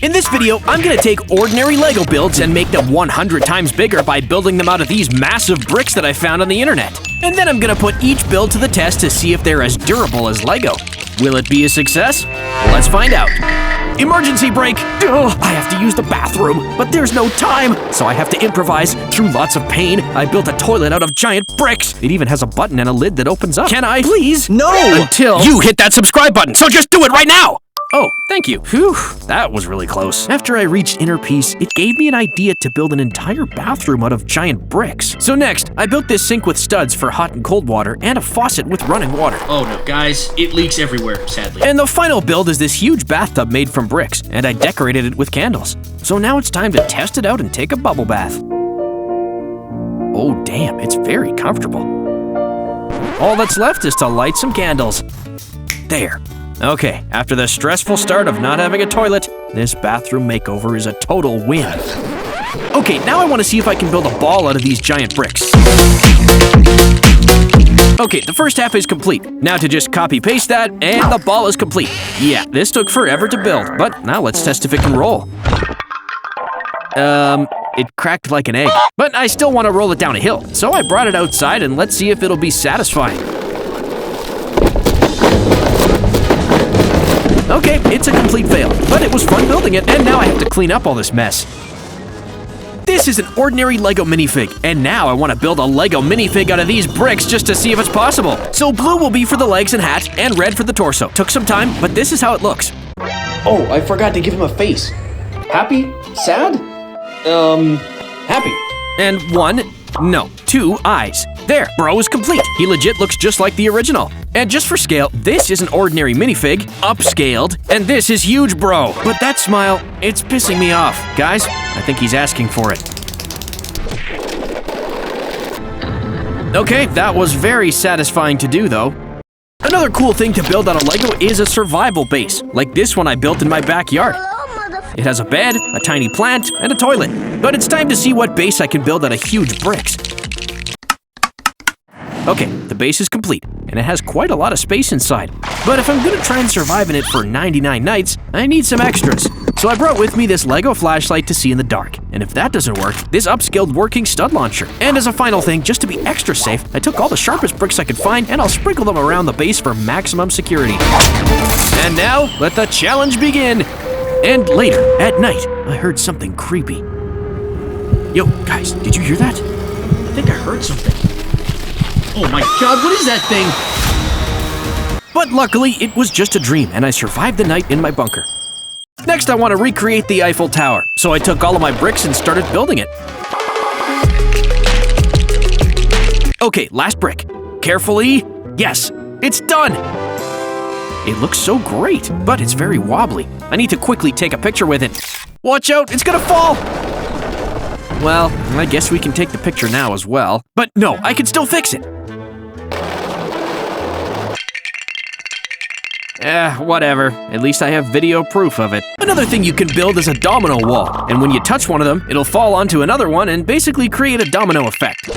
In this video, I'm gonna take ordinary Lego builds and make them 100 times bigger by building them out of these massive bricks that I found on the internet. And then I'm gonna put each build to the test to see if they're as durable as Lego. Will it be a success? Let's find out. Emergency brake! Ugh, I have to use the bathroom, but there's no time, so I have to improvise. Through lots of pain, I built a toilet out of giant bricks. It even has a button and a lid that opens up. Can I, please? No! Until you hit that subscribe button, so just do it right now! Oh, thank you. Whew, that was really close. After I reached inner peace, it gave me an idea to build an entire bathroom out of giant bricks. So next, I built this sink with studs for hot and cold water and a faucet with running water. Oh no, guys, it leaks everywhere, sadly. And the final build is this huge bathtub made from bricks, and I decorated it with candles. So now it's time to test it out and take a bubble bath. Oh damn, it's very comfortable. All that's left is to light some candles. There. Okay, after the stressful start of not having a toilet, this bathroom makeover is a total win. Okay, now I want to see if I can build a ball out of these giant bricks. Okay, the first half is complete. Now to just copy-paste that, and the ball is complete. Yeah, this took forever to build, but now let's test if it can roll. It cracked like an egg, but I still want to roll it down a hill, so I brought it outside and let's see if it'll be satisfying. Okay, it's a complete fail, but it was fun building it, and now I have to clean up all this mess. This is an ordinary Lego minifig, and now I want to build a Lego minifig out of these bricks just to see if it's possible. So blue will be for the legs and hat, and red for the torso. Took some time, but this is how it looks. Oh, I forgot to give him a face. Happy? Sad? Happy. And two eyes. There, bro is complete. He legit looks just like the original. And just for scale, this is an ordinary minifig, upscaled, and this is huge, bro. But that smile, it's pissing me off. Guys, I think he's asking for it. Okay, that was very satisfying to do, though. Another cool thing to build out of Lego is a survival base, like this one I built in my backyard. It has a bed, a tiny plant, and a toilet. But it's time to see what base I can build out of huge bricks. Okay, the base is complete, and it has quite a lot of space inside. But if I'm gonna try and survive in it for 99 nights, I need some extras. So I brought with me this Lego flashlight to see in the dark. And if that doesn't work, this upscaled working stud launcher. And as a final thing, just to be extra safe, I took all the sharpest bricks I could find and I'll sprinkle them around the base for maximum security. And now, let the challenge begin! And later, at night, I heard something creepy. Yo, guys, did you hear that? I think I heard something. Oh my god, what is that thing? But luckily, it was just a dream, and I survived the night in my bunker. Next, I want to recreate the Eiffel Tower, so I took all of my bricks and started building it. Okay, last brick. Carefully. Yes, it's done! It looks so great, but it's very wobbly. I need to quickly take a picture with it. Watch out, it's gonna fall! Well, I guess we can take the picture now as well. But no, I can still fix it. Whatever. At least I have video proof of it. Another thing you can build is a domino wall. And when you touch one of them, it'll fall onto another one and basically create a domino effect.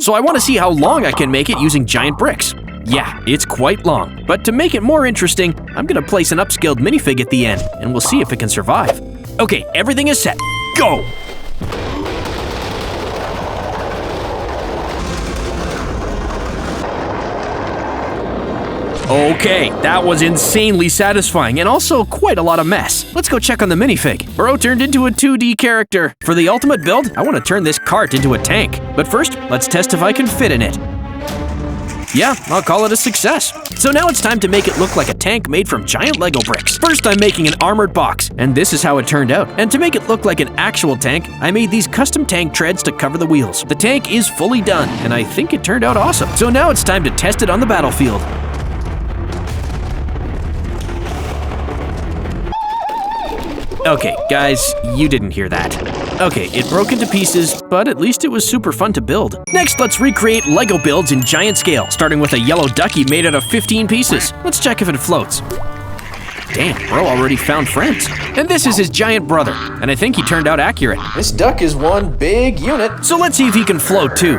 So I want to see how long I can make it using giant bricks. Yeah, it's quite long. But to make it more interesting, I'm gonna place an upscaled minifig at the end, and we'll see if it can survive. Okay, everything is set. Go! Okay, that was insanely satisfying and also quite a lot of mess. Let's go check on the minifig. Bro turned into a 2D character. For the ultimate build, I want to turn this cart into a tank. But first, let's test if I can fit in it. Yeah, I'll call it a success. So now it's time to make it look like a tank made from giant Lego bricks. First, I'm making an armored box, and this is how it turned out. And to make it look like an actual tank, I made these custom tank treads to cover the wheels. The tank is fully done, and I think it turned out awesome. So now it's time to test it on the battlefield. Okay, guys, you didn't hear that. Okay, it broke into pieces, but at least it was super fun to build. Next, let's recreate Lego builds in giant scale, starting with a yellow ducky made out of 15 pieces. Let's check if it floats. Damn, bro already found friends. And this is his giant brother, and I think he turned out accurate. This duck is one big unit. So let's see if he can float too.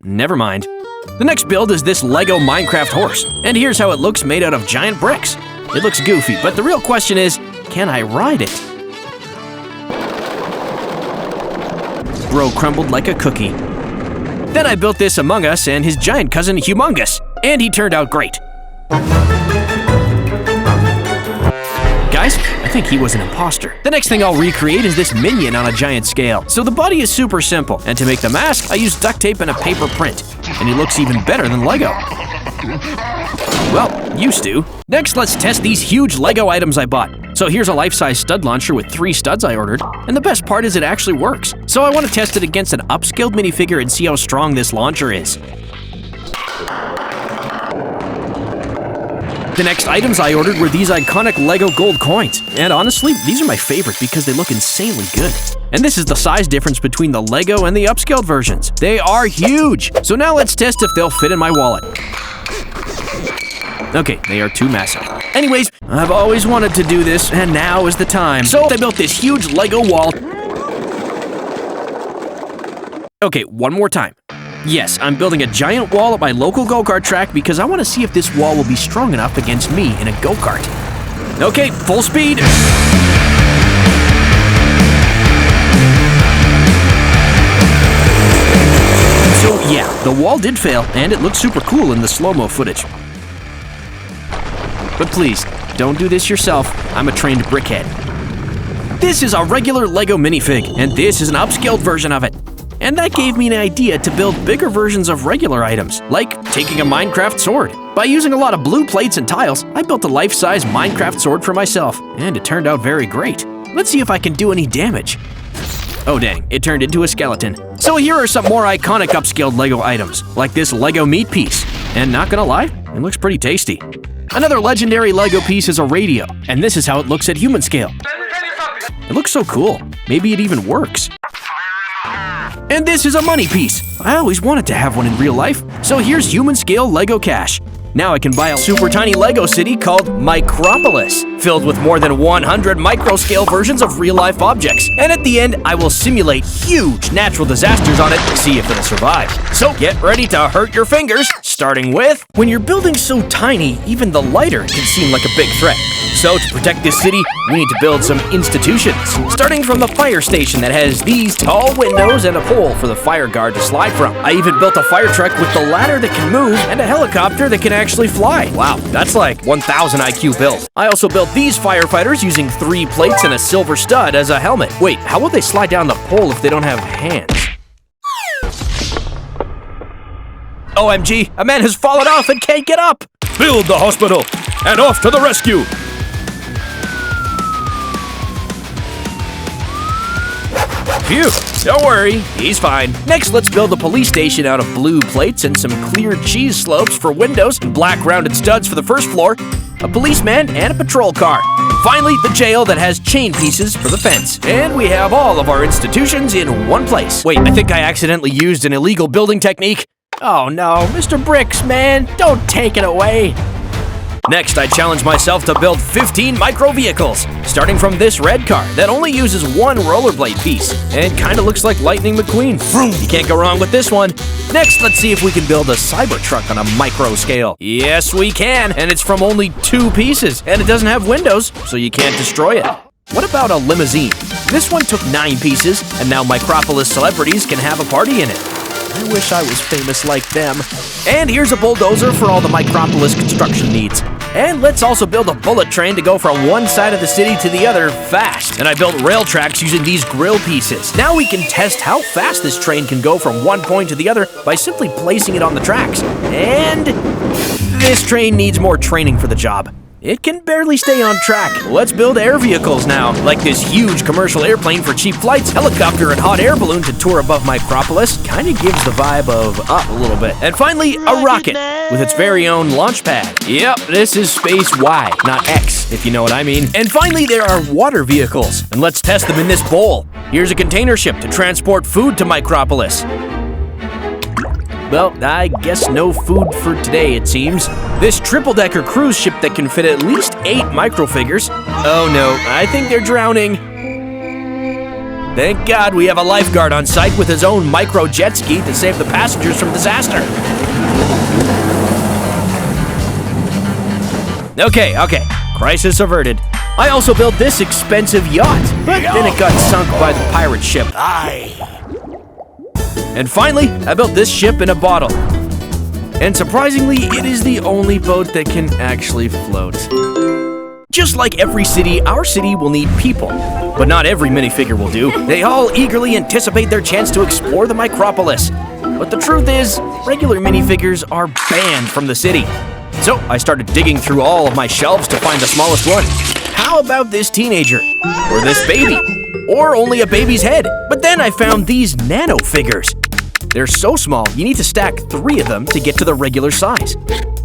Never mind. The next build is this Lego Minecraft horse, and here's how it looks made out of giant bricks. It looks goofy, but the real question is, can I ride it? Bro crumbled like a cookie. Then I built this Among Us and his giant cousin Humongous, and he turned out great. Guys, I think he was an imposter. The next thing I'll recreate is this minion on a giant scale. So the body is super simple, and to make the mask, I used duct tape and a paper print. And he looks even better than Lego. Well, used to. Next, let's test these huge Lego items I bought. So here's a life-size stud launcher with 3 studs I ordered, and the best part is it actually works. So I want to test it against an upscaled minifigure and see how strong this launcher is. The next items I ordered were these iconic Lego gold coins. And honestly, these are my favorite because they look insanely good. And this is the size difference between the Lego and the upscaled versions. They are huge! So now let's test if they'll fit in my wallet. Okay, they are too massive. Anyways, I've always wanted to do this, and now is the time. So I built this huge Lego wall. Okay, one more time. Yes, I'm building a giant wall at my local go-kart track because I want to see if this wall will be strong enough against me in a go-kart. Okay, full speed. So yeah, the wall did fail, and it looked super cool in the slow-mo footage. But please, don't do this yourself. I'm a trained brickhead. This is a regular Lego minifig, and this is an upscaled version of it. And that gave me an idea to build bigger versions of regular items, like taking a Minecraft sword. By using a lot of blue plates and tiles, I built a life-size Minecraft sword for myself, and it turned out very great. Let's see if I can do any damage. Oh dang, it turned into a skeleton. So here are some more iconic upscaled Lego items, like this Lego meat piece. And not gonna lie, it looks pretty tasty. Another legendary Lego piece is a radio, and this is how it looks at human scale. It looks so cool. Maybe it even works. And this is a money piece. I always wanted to have one in real life. So here's human scale Lego cash. Now I can buy a super tiny Lego city called Micropolis, filled with more than 100 micro-scale versions of real-life objects. And at the end, I will simulate huge natural disasters on it to see if it'll survive. So get ready to hurt your fingers, starting with... When you're building so tiny, even the lighter can seem like a big threat. So to protect this city, we need to build some institutions. Starting from the fire station that has these tall windows and a pole for the fire guard to slide from. I even built a fire truck with the ladder that can move and a helicopter that can actually fly. Wow, that's like 1,000 IQ build. I also built these firefighters using 3 plates and a silver stud as a helmet. Wait, how will they slide down the pole if they don't have hands? OMG, a man has fallen off and can't get up! Build the hospital, and off to the rescue! Phew, don't worry, he's fine. Next, let's build a police station out of blue plates and some clear cheese slopes for windows, and black rounded studs for the first floor, a policeman, and a patrol car. Finally, the jail that has chain pieces for the fence. And we have all of our institutions in one place. Wait, I think I accidentally used an illegal building technique. Oh no, Mr. Bricks, man, don't take it away. Next, I challenge myself to build 15 micro vehicles, starting from this red car that only uses 1 rollerblade piece and kind of looks like Lightning McQueen. You can't go wrong with this one. Next, let's see if we can build a Cybertruck on a micro scale. Yes, we can, and it's from only 2 pieces, and it doesn't have windows, so you can't destroy it. What about a limousine? This one took 9 pieces, and now Micropolis celebrities can have a party in it. I wish I was famous like them. And here's a bulldozer for all the Micropolis construction needs. And let's also build a bullet train to go from one side of the city to the other fast. And I built rail tracks using these grill pieces. Now we can test how fast this train can go from one point to the other by simply placing it on the tracks. And this train needs more training for the job. It can barely stay on track. Let's build air vehicles now, like this huge commercial airplane for cheap flights, helicopter and hot air balloon to tour above Micropolis. Kinda gives the vibe of up a little bit. And finally, a rocket with its very own launch pad. Yep, this is space Y, not X, if you know what I mean. And finally, there are water vehicles, and let's test them in this bowl. Here's a container ship to transport food to Micropolis. Well, I guess no food for today, it seems. This triple-decker cruise ship that can fit at least 8 microfigures. Oh no, I think they're drowning. Thank God we have a lifeguard on site with his own micro jet ski to save the passengers from disaster. Okay, crisis averted. I also built this expensive yacht, but then it got sunk by the pirate ship. And finally, I built this ship in a bottle. And surprisingly, it is the only boat that can actually float. Just like every city, our city will need people. But not every minifigure will do. They all eagerly anticipate their chance to explore the Micropolis. But the truth is, regular minifigures are banned from the city. So I started digging through all of my shelves to find the smallest one. How about this teenager? Or this baby? Or only a baby's head? But then I found these nano figures. They're so small, you need to stack 3 of them to get to the regular size.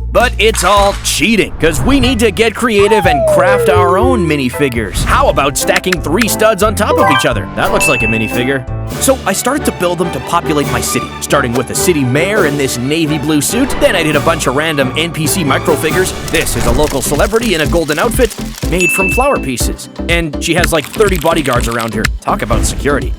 But it's all cheating, because we need to get creative and craft our own minifigures. How about stacking 3 studs on top of each other? That looks like a minifigure. So I started to build them to populate my city, starting with the city mayor in this navy blue suit. Then I did a bunch of random NPC microfigures. This is a local celebrity in a golden outfit made from flower pieces. And she has like 30 bodyguards around her. Talk about security.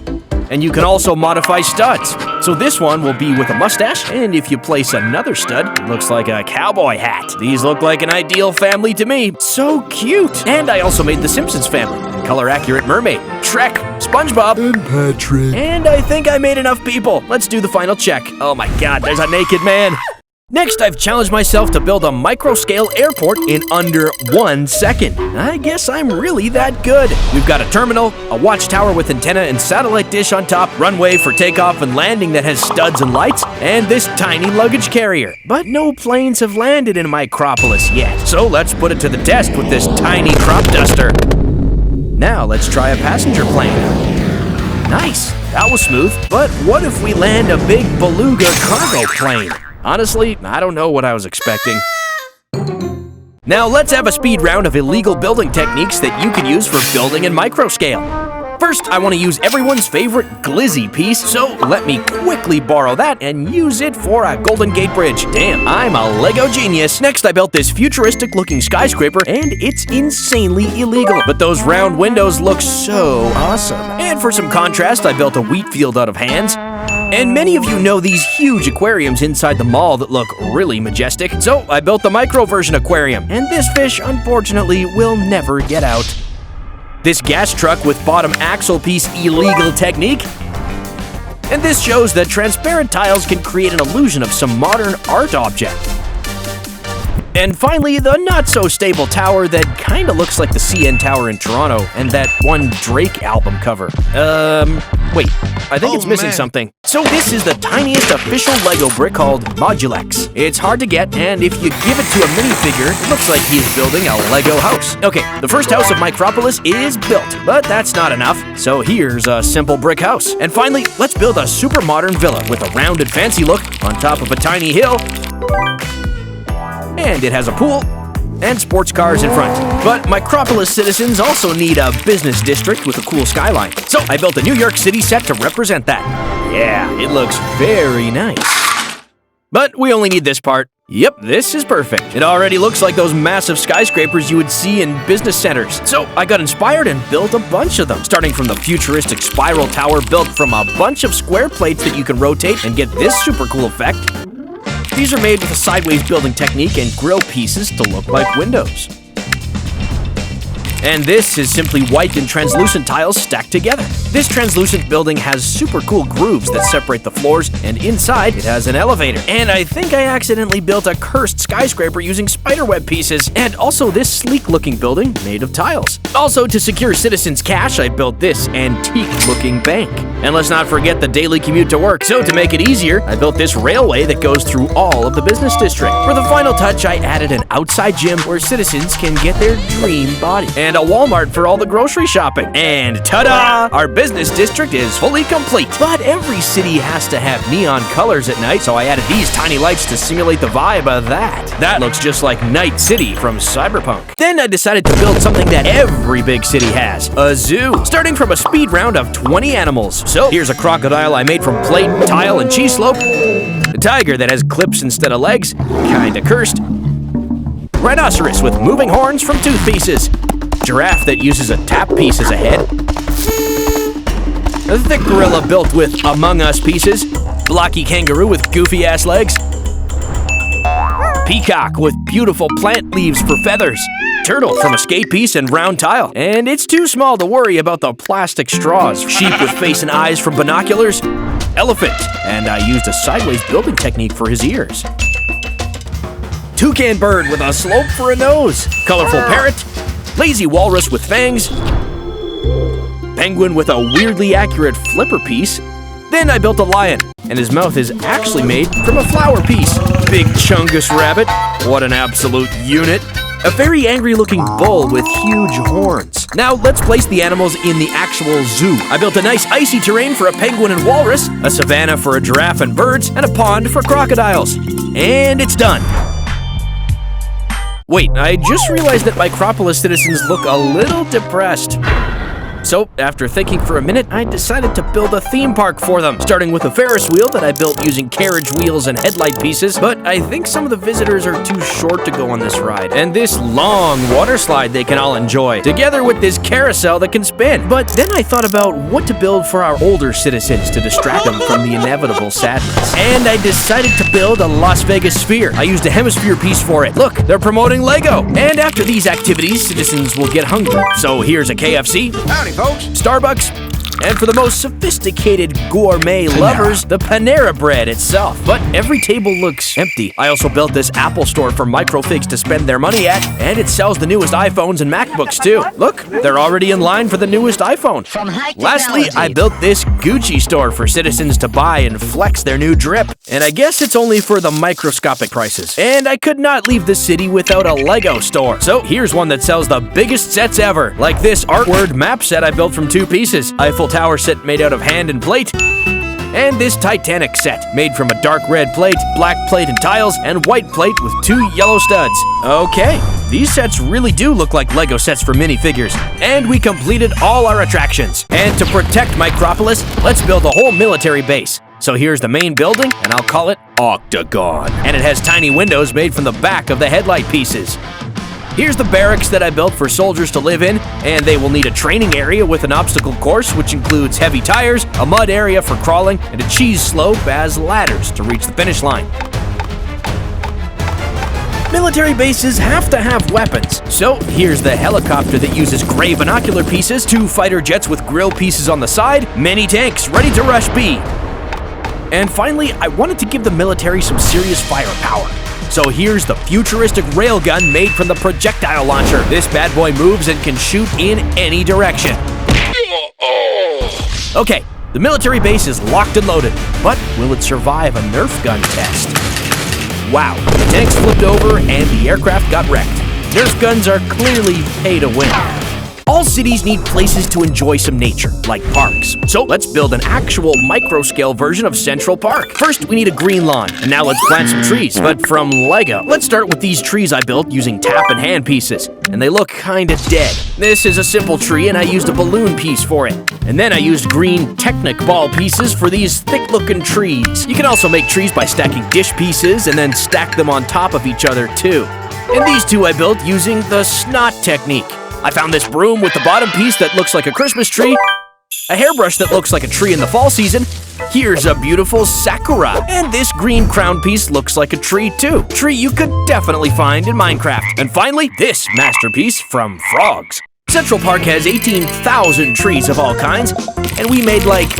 And you can also modify studs. So this one will be with a mustache, and if you place another stud, it looks like a cowboy hat. These look like an ideal family to me. So cute. And I also made the Simpsons family. Color-accurate mermaid, Shrek, SpongeBob, and Patrick. And I think I made enough people. Let's do the final check. Oh my god, there's a naked man. Next, I've challenged myself to build a micro-scale airport in under 1 second. I guess I'm really that good. We've got a terminal, a watchtower with antenna and satellite dish on top, runway for takeoff and landing that has studs and lights, and this tiny luggage carrier. But no planes have landed in Micropolis yet, so let's put it to the test with this tiny crop duster. Now let's try a passenger plane. Nice, that was smooth. But what if we land a big beluga cargo plane? Honestly, I don't know what I was expecting. Now let's have a speed round of illegal building techniques that you can use for building in microscale. First, I want to use everyone's favorite glizzy piece, so let me quickly borrow that and use it for a Golden Gate Bridge. Damn, I'm a Lego genius. Next, I built this futuristic-looking skyscraper, and it's insanely illegal. But those round windows look so awesome. And for some contrast, I built a wheat field out of hands. And many of you know these huge aquariums inside the mall that look really majestic. So I built the micro version aquarium, and this fish, unfortunately, will never get out. This gas truck with bottom axle piece illegal technique. And this shows that transparent tiles can create an illusion of some modern art object. And finally, the not-so-stable tower that kinda looks like the CN Tower in Toronto and that one Drake album cover. Wait, I think it's missing something. So this is the tiniest official Lego brick called Modulex. It's hard to get, and if you give it to a minifigure, it looks like he's building a Lego house. Okay, the first house of Micropolis is built, but that's not enough. So here's a simple brick house. And finally, let's build a super modern villa with a rounded fancy look on top of a tiny hill. And it has a pool and sports cars in front. But Micropolis citizens also need a business district with a cool skyline. So I built a New York City set to represent that. Yeah, it looks very nice. But we only need this part. Yep, this is perfect. It already looks like those massive skyscrapers you would see in business centers. So I got inspired and built a bunch of them, starting from the futuristic spiral tower built from a bunch of square plates that you can rotate and get this super cool effect. These are made with a sideways building technique and grill pieces to look like windows. And this is simply white and translucent tiles stacked together. This translucent building has super cool grooves that separate the floors, and inside it has an elevator. And I think I accidentally built a cursed skyscraper using spiderweb pieces, and also this sleek-looking building made of tiles. Also, to secure citizens' cash, I built this antique-looking bank. And let's not forget the daily commute to work. So to make it easier, I built this railway that goes through all of the business district. For the final touch, I added an outside gym where citizens can get their dream body. And a Walmart for all the grocery shopping. And ta-da! Our business district is fully complete. But every city has to have neon colors at night, so I added these tiny lights to simulate the vibe of that. That looks just like Night City from Cyberpunk. Then I decided to build something that every big city has, a zoo. Starting from a speed round of 20 animals. So here's a crocodile I made from plate, tile, and cheese slope. A tiger that has clips instead of legs, kinda cursed. Rhinoceros with moving horns from tooth pieces. Giraffe that uses a tap piece as a head. A thick gorilla built with Among Us pieces. Blocky kangaroo with goofy ass legs. Peacock with beautiful plant leaves for feathers. turtle from a skate piece and round tile. And it's too small to worry about the plastic straws. Sheep with face and eyes from binoculars. Elephant, and I used a sideways building technique for his ears. Toucan bird with a slope for a nose. Colorful parrot. Lazy walrus with fangs. Penguin with a weirdly accurate flipper piece. Then I built a lion, and his mouth is actually made from a flower piece. Big Chungus rabbit. What an absolute unit. A very angry-looking bull with huge horns. Now let's place the animals in the actual zoo. I built a nice icy terrain for a penguin and walrus, a savanna for a giraffe and birds, and a pond for crocodiles. And it's done. Wait, I just realized that Micropolis citizens look a little depressed. So, after thinking for a minute, I decided to build a theme park for them, starting with a Ferris wheel that I built using carriage wheels and headlight pieces, but I think some of the visitors are too short to go on this ride, and this long water slide they can all enjoy, together with this carousel that can spin. But then I thought about what to build for our older citizens to distract them from the inevitable sadness. And I decided to build a Las Vegas sphere. I used a hemisphere piece for it. Look, they're promoting Lego. And after these activities, citizens will get hungry. So here's a KFC. Howdy, folks. Starbucks, and for the most sophisticated gourmet lovers, the Panera Bread itself. But every table looks empty. I also built this Apple store for microfigs to spend their money at, and it sells the newest iPhones and MacBooks too. Look, they're already in line for the newest iPhone. Lastly, I built this Gucci store for citizens to buy and flex their new drip. And I guess it's only for the microscopic prices. And I could not leave the city without a Lego store. So here's one that sells the biggest sets ever, like this artword map set I built from 2 pieces. Eiffel Tower set made out of hand and plate, and this Titanic set made from a dark red plate, black plate and tiles, and white plate with 2 yellow studs. Okay, these sets really do look like Lego sets for minifigures, and we completed all our attractions. And to protect Micropolis, let's build a whole military base. So here's the main building, and I'll call it Octagon. And it has tiny windows made from the back of the headlight pieces. Here's the barracks that I built for soldiers to live in, and they will need a training area with an obstacle course, which includes heavy tires, a mud area for crawling, and a cheese slope as ladders to reach the finish line. Military bases have to have weapons. So here's the helicopter that uses gray binocular pieces, 2 fighter jets with grill pieces on the side, many tanks ready to rush B. And finally, I wanted to give the military some serious firepower. So here's the futuristic railgun made from the projectile launcher. This bad boy moves and can shoot in any direction. Okay, the military base is locked and loaded, but will it survive a Nerf gun test? Wow, the tanks flipped over and the aircraft got wrecked. Nerf guns are clearly pay to win. All cities need places to enjoy some nature, like parks. So let's build an actual micro-scale version of Central Park. First, we need a green lawn, and now let's plant some trees, but from Lego. Let's start with these trees I built using tap and hand pieces, and they look kinda dead. This is a simple tree, and I used a balloon piece for it. And then I used green Technic ball pieces for these thick-looking trees. You can also make trees by stacking dish pieces and then stack them on top of each other too. And these 2 I built using the snot technique. I found this broom with the bottom piece that looks like a Christmas tree, a hairbrush that looks like a tree in the fall season, here's a beautiful sakura, and this green crown piece looks like a tree too. Tree you could definitely find in Minecraft. And finally, this masterpiece from Frogs. Central Park has 18,000 trees of all kinds, and we made like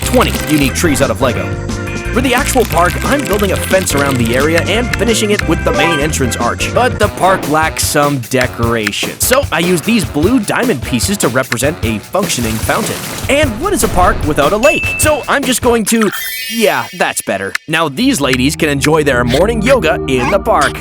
20 unique trees out of Lego. For the actual park, I'm building a fence around the area and finishing it with the main entrance arch. But the park lacks some decoration. So I used these blue diamond pieces to represent a functioning fountain. And what is a park without a lake? So I'm just going to... yeah, that's better. Now these ladies can enjoy their morning yoga in the park.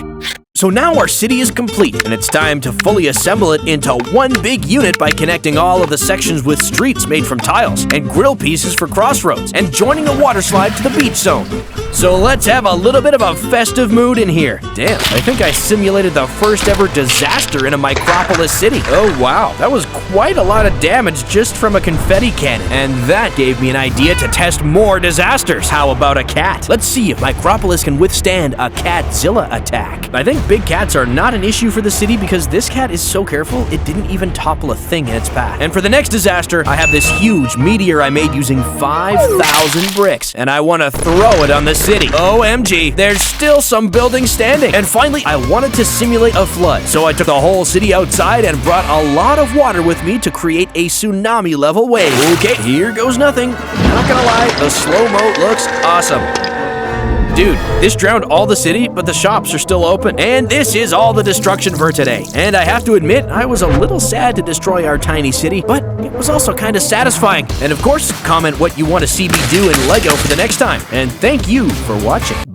So now our city is complete, and it's time to fully assemble it into one big unit by connecting all of the sections with streets made from tiles, and grill pieces for crossroads, and joining a water slide to the beach zone. So let's have a little bit of a festive mood in here. Damn, I think I simulated the first ever disaster in a Micropolis city. Oh wow, that was quite a lot of damage just from a confetti cannon. And that gave me an idea to test more disasters. How about a cat? Let's see if Micropolis can withstand a Catzilla attack. I think big cats are not an issue for the city because this cat is so careful it didn't even topple a thing in its path. And for the next disaster, I have this huge meteor I made using 5,000 bricks, and I want to throw it on the city. OMG, there's still some buildings standing. And finally, I wanted to simulate a flood, so I took the whole city outside and brought a lot of water with me to create a tsunami-level wave. Okay, here goes nothing. Not gonna lie, the slow-mo looks awesome. Dude, this drowned all the city, but the shops are still open. And this is all the destruction for today. And I have to admit, I was a little sad to destroy our tiny city, but it was also kind of satisfying. And of course, comment what you want to see me do in LEGO for the next time. And thank you for watching. Bye.